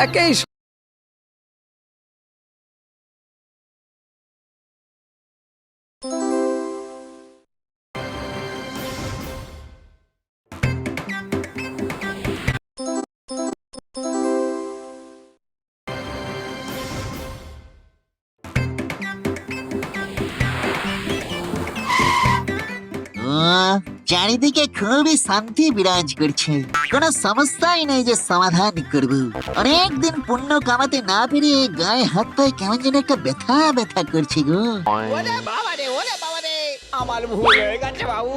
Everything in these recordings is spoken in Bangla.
একেই চারিদিকে খুবই শান্তি বিরাজ করছে, কোনো সমস্যাই নেই যে সমাধান করব। অনেকদিন পুণ্য কামাতে না পেরে গায়ে হাত পায়ে কেমন যেন একটা ব্যথা ব্যথা করছে গো। ওরে বাবা রে, ওরে বাবা রে, আমার ভুল হয়ে গেছে বাবু,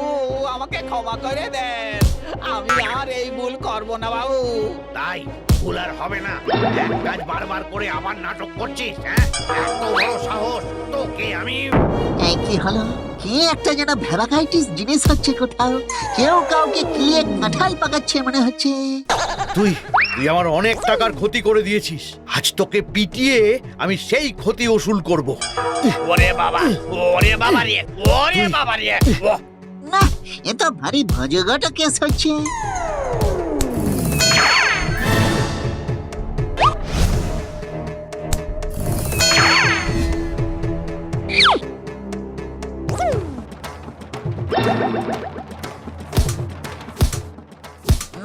আমাকে ক্ষমা করে দেন। আমি আর এই ভুল করব না বাবু। তাই ভুল আর হবে না। এক কাজ বারবার করে আবার নাটক করছিস, হ্যাঁ? এত বড় সাহস তোকে আমি। এই কি হলো? কি একটা যেন ভ্যারাকাইটিস জিনিস হচ্ছে কোথাও, কেউ কাউকে কিলিয়ে কাঁঠাল পাকাচ্ছে মনে হচ্ছে। তুই আমার অনেক টাকার ক্ষতি করে দিয়েছিস, আজ তোকে পিটিয়ে আমি সেই ক্ষতি ওসুল করব। ওরে বাবা, ওরে বাবা রে, ওরে বাবা রে। না, এ তো ভারী ভজঘট কেস হচ্ছে।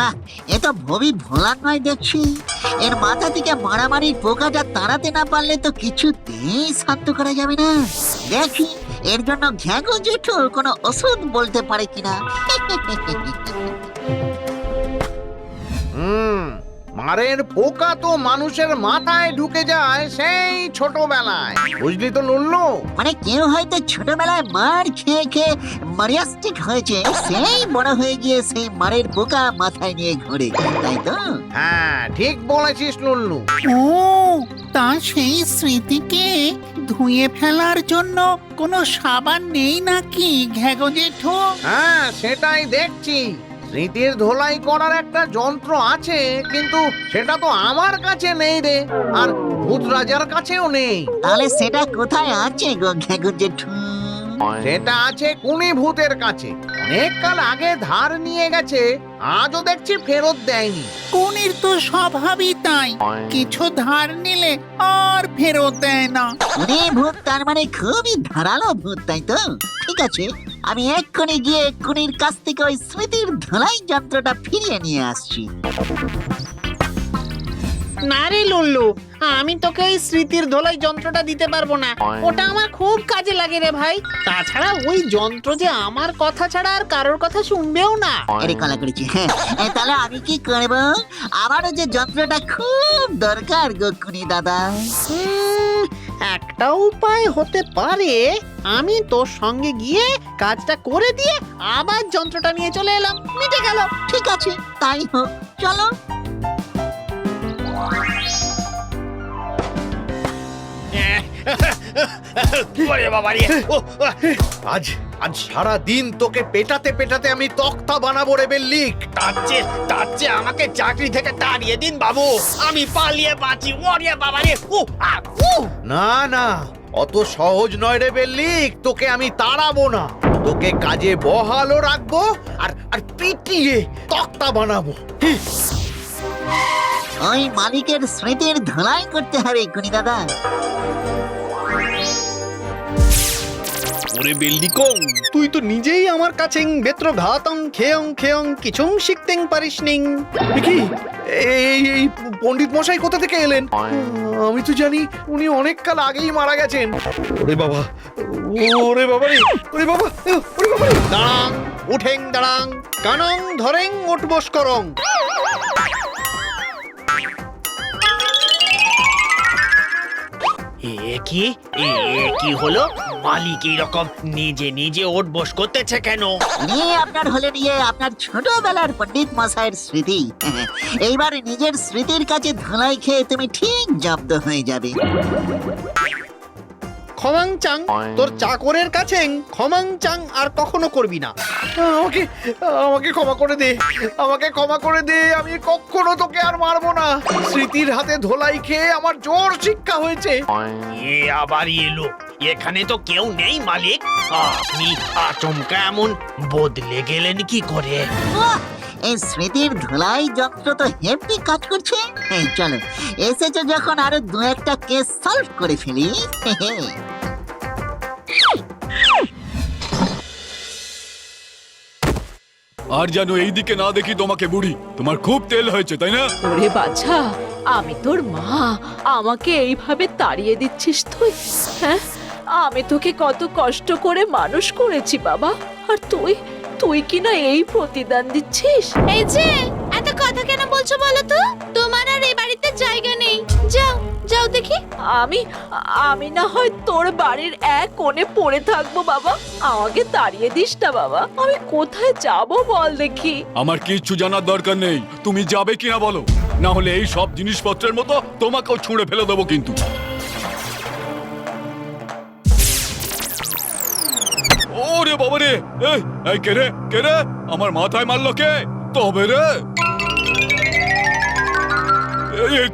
না, এ তো ভবি ভোলা নয় দেখছি। এর মাথা থেকে মারামারির পোকাটা তাড়াতে না পারলে তো কিছুতেই শান্ত করা যাবে না। দেখি এর জন্য ঘ্যাগো জেঠু কোনো ওষুধ বলতে পারে কিনা। মারের পোকা তো মানুষের মাথায় ঢুকে যায় সেই ছোটবেলায়, বুঝলি তো নুল্লু? মানে কেউ হয়তো ছোটবেলায় মার খেয়ে খেয়ে মারিয়াস্টিক হয়েছে, সেই বড় হয়ে গিয়ে সেই মারের পোকা মাথায় নিয়ে ঘোরে, তাই তো? হ্যাঁ, ঠিক বলেছিস নুল্লু। ও, তা সেই স্মৃতিকে ধুয়ে ফেলার জন্য কোনো সাবান নেই নাকি ঘ্যাগো জেঠু? হ্যাঁ, সেটাই দেখছি। স্মৃতির ধোলাই করার একটা যন্ত্র আছে, কিন্তু সেটা তো আমার কাছে নেই রে, আর ভূত রাজার কাছেও নেই। তাহলে সেটা কোথায় আছে গো ঘ্যাগো জেঠু? সেটা আছে কুনি ভূতের কাছে, অনেক কাল আগে ধার নিয়ে গেছে, আজও দেখছি ফেরত দেয়নি। কোনির তো স্বভাবই তাই, কিছু ধার নিলে আর ফেরত দেয় না। কুনি ভূত তার মানে খুবই ধারালো ভূত, তাই তো? ঠিক আছে, আমি এক্ষুনি গিয়ে কুনির কাছ থেকে ওই স্মৃতির ধোলাই যন্ত্রটা ফিরিয়ে নিয়ে আসছি। না রে লুল্লু, আমি তোকে ওই স্মৃতির ধোলাই যন্ত্রটা দিতে পারবো না। ওটা আমার খুব কাজে লাগে রে ভাই। তাছাড়া ওই যন্ত্র যে আমার কথা ছাড়া আর কারোর কথা শুনবেও না। এরে কলা করেছি। হ্যাঁ, তাহলে আমি কি করব? আমারও যে যন্ত্রটা খুব দরকার গো কুনি দাদা। একটা উপায় হতে পারে, আমি তোর সঙ্গে গিয়ে কাজটা করে দিয়ে আবার যন্ত্রটা নিয়ে চলে এলাম, মিটে গেল। ঠিক আছে, তাই হোক, চলো। ওরে বাবা রে, ও, আজ সারা দিন তোকে পেটাতে পেটাতে আমি তক্তা বানাবো রে বেল্লিক। তার চেয়ে আমাকে চাকরি থেকে তাড়িয়ে দিন বাবু, আমি পালিয়ে বাঁচি। ওরে বাবা রে, না না, অত সহজ নয় রে বেল্লিক, তোকে আমি তাড়াবো না, তোকে কাজে বহালও রাখবো আর পিটিয়ে তক্তা বানাবো। ওই মালিকের স্মৃতির ধোলাই করতে হবে কুনি দাদা। ওরে বেল্লিকং, তুই তো নিজেই আমার কাছে বেত্র ঘাতং খেয়ং খেয়ং কিছুং শিখতেং পারিস নিং। কি এই পণ্ডিত মশাই কোথা থেকে এলেন? আমি তো জানি উনি অনেক কাল আগেই মারা গেছেন। ওরে বাবা, ওরে বাবা রে, ওরে বাবা, ওরে বাবা রে। দাঁড়াং, উঠেং দাঁড়াং, কানং ধরেং উঠবস করং। কি হলো? মালিক এইরকম নিজে নিজে ওঠ বস করতেছে কেন? উনি আপনার হলেন আপনার ছোটবেলার পণ্ডিত মশাইয়ের স্মৃতি। এইবার নিজের স্মৃতির কাছে ধোলাই খেয়ে তুমি ঠিক জব্দ হয়ে যাবে। ক্ষমাং চাং, তোর চাকরের কাছে ক্ষমাং চাং আর কখনো করবি না। আমাকে ক্ষমা করে দে, আমাকে ক্ষমা করে দে, আমি কখনো তোকে আর মারবো না। স্মৃতির হাতে ধোলাই খেয়ে আমার জোর শিক্ষা হয়েছে। এ আবার এলো, এখানে তো কেউ নেই মালিক। আপনি আচমকা এমন বদলে গেলেন কি করে? বাহ, এই স্মৃতির ধুলাই যন্ত্র তো হেভি কাজ করছে। এই চলো, এসেছো যখন আরো দু একটা কেস সলভ করে ফেলি। আর যেন এইদিকে না দেখি তোমাকে বুড়ি, তোমার খুব তেল হয়েছে তাই না? ওরে বাছা, আমি তোর মা, আমাকে এইভাবে তাড়িয়ে দিচ্ছিস তুই? হ্যাঁ, আমি তোকে কত কষ্ট করে মানুষ করেছি বাবা, আর তুই তুই কি না এই প্রতিদান দিচ্ছিস? এই যে এত কথা কেন বলছো বলো তো? তোমার আর এই বাড়িতে জায়গা নেই, যাও যাও দেখি। আমি না হয় তোর বাড়ির এক কোণে পড়ে থাকবো বাবা, আমাকে তাড়িয়ে দিস না বাবা। আমি কোথায় যাব বল দেখি? আমার কিচ্ছু জানার দরকার নেই, তুমি যাবে কিনা বলো, না হলে এই সব জিনিসপত্রের মতো তোমাকেও ছুঁড়ে ফেলে দেবো কিন্তু। ওরে বাবা রে, এই কে রে, কে রে, আমার মাথায় মারলো কে? তবে রে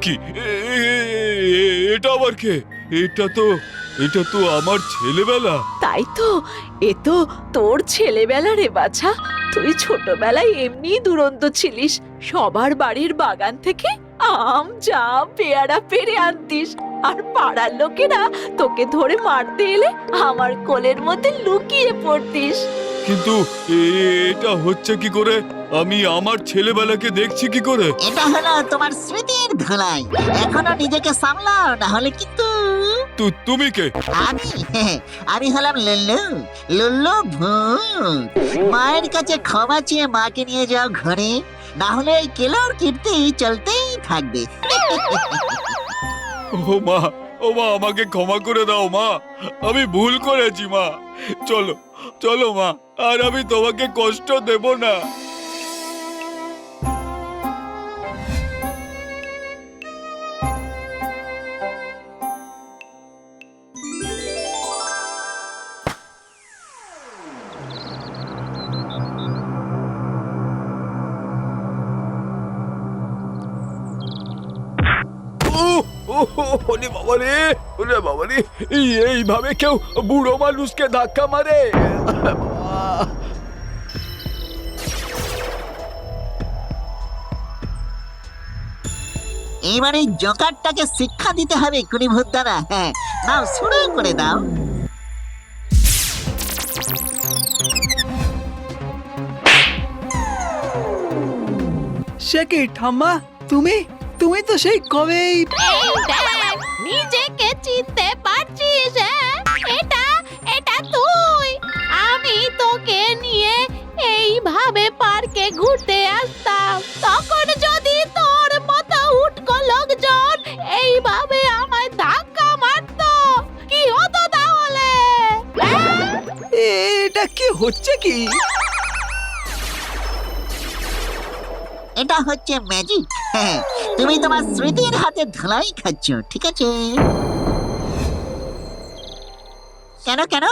কি এটা আবার কে? এটা তো আমার ছেলেবেলা। তাই তো, এ তো তোর ছেলেবেলা রে বাছা। তুই ছোটবেলায় এমনি দুরন্ত ছিলিস, সবার বাড়ির বাগান থেকে আম জাম পেয়ারা পেরে আনতিস, আর পাড়ার লোকেরা তোকে ধরে মারতে এলে আমার কোলের মধ্যে লুকিয়ে পড়তিস। কিন্তু এটা হচ্ছে কি করে? আমি আমার ছেলেবেলাকে দেখছি কি করে? এটা হলো তোমার স্মৃতির ধুলাই, এখনো নিজেকে সামলাও, না হলে কিন্তু। তুমি কে? আমি হলাম লুল্লু, লুল্লু ভূত। মায়ের কাছে ক্ষমা চেয়ে মাকে নিয়ে যাও ঘরে, না হলে এই কেলোর কীর্তি চলতেই থাকবে। ও মা, আমাকে ক্ষমা করে দাও মা, আমি ভুল করেছি মা। চলো চলো মা, আর আমি তোমাকে কষ্ট দেব না। ওরে বাবা রে, ওরে বাবা রে, এইভাবে কেউ বুড়ো মানুষকে ধাক্কা মারে? এবার এই জোকারটাকে শিক্ষা দিতে হবে কুড়িভূত দাদা। হ্যাঁ, নাও শুরু করে দাও। সে কি ঠাম্মা, তুমি তুমি তো সেই কবেই। এই দেখ, নিজেকে চিনতে পারছিস? হ্যাঁ, এটা তুই। আমি তোকে নিয়ে এইভাবে পার্কে ঘুরতে আসতাম, তখন যদি তোর মতো উটকো লোকজন এইভাবে আমায় ধাক্কা মারতো, কি হতো তাহলে? এটা কি হচ্ছে কি? এটা হচ্ছে ম্যাজিক। হ্যাঁ, তুমি তোমার স্মৃতির হাতে ধুলাই খাচ্ছ, ঠিক আছে? কেন কেন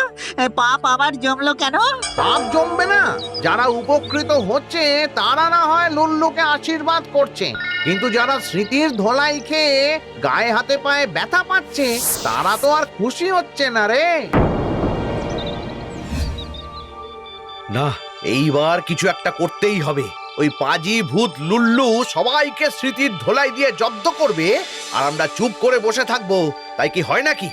পাপ আবার জমলো কেন? পাপ জমবে না? যারা উপকৃত হচ্ছে তারা না হয় লুল্লুকে আশীর্বাদ করছে, কিন্তু যারা স্মৃতির ধোলাই খেয়ে গায়ে হাতে পায়ে ব্যথা পাচ্ছে তারা তো আর খুশি হচ্ছে না রে। না, এইবার কিছু একটা করতেই হবে। ওই পাজি ভূত লুল্লু সবাইকে স্মৃতির ধোলাই দিয়ে জব্দ করবে, আর আমরা চুপ করে বসে থাকবো, তাই কি হয় নাকি?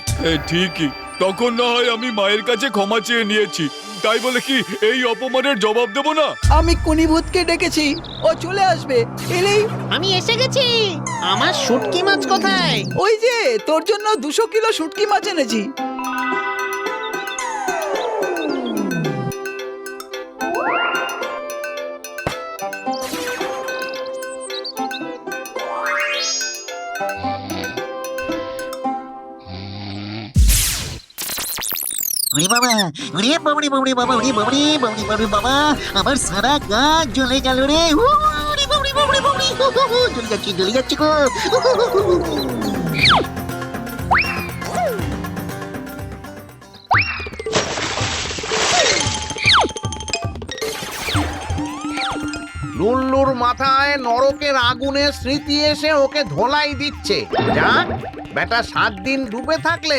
ঠিকই, তখন না হয় আমি মায়ের কাছে ক্ষমা চেয়ে নিয়েছি, তাই বলে কি এই অপমানের জবাব দেব না? আমি কুনিভূতকে ডেকেছি, ও চলে আসবে। এলেই আমি এসে গেছি। আমার শুটকি মাছ কোথায়? ওই যে তোর জন্য 200 কিলো শুটকি মাছ এনেছি। ওরে বাবা, ওরে বাবরে বাবরে বাবা, ওরে বাবরে বাবরে বাবরে বাবা, আমার সারা গা জ্বলে গেল রে। ওরে বাবরে বাবরে বাবরে, জ্বলে যাচ্ছে গো। লুল্লুর মাথায় নরকের আগুনের স্মৃতি এসে ওকে ধোলাই দিচ্ছে। যাক, বেটা 7 দিন ডুবে থাকলে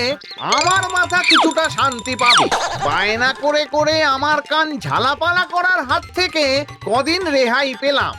আমার মাথা কিছুটা শান্তি পাবে। বায়না করে করে আমার কান ঝালাপালা করার হাত থেকে কদিন রেহাই পেলাম।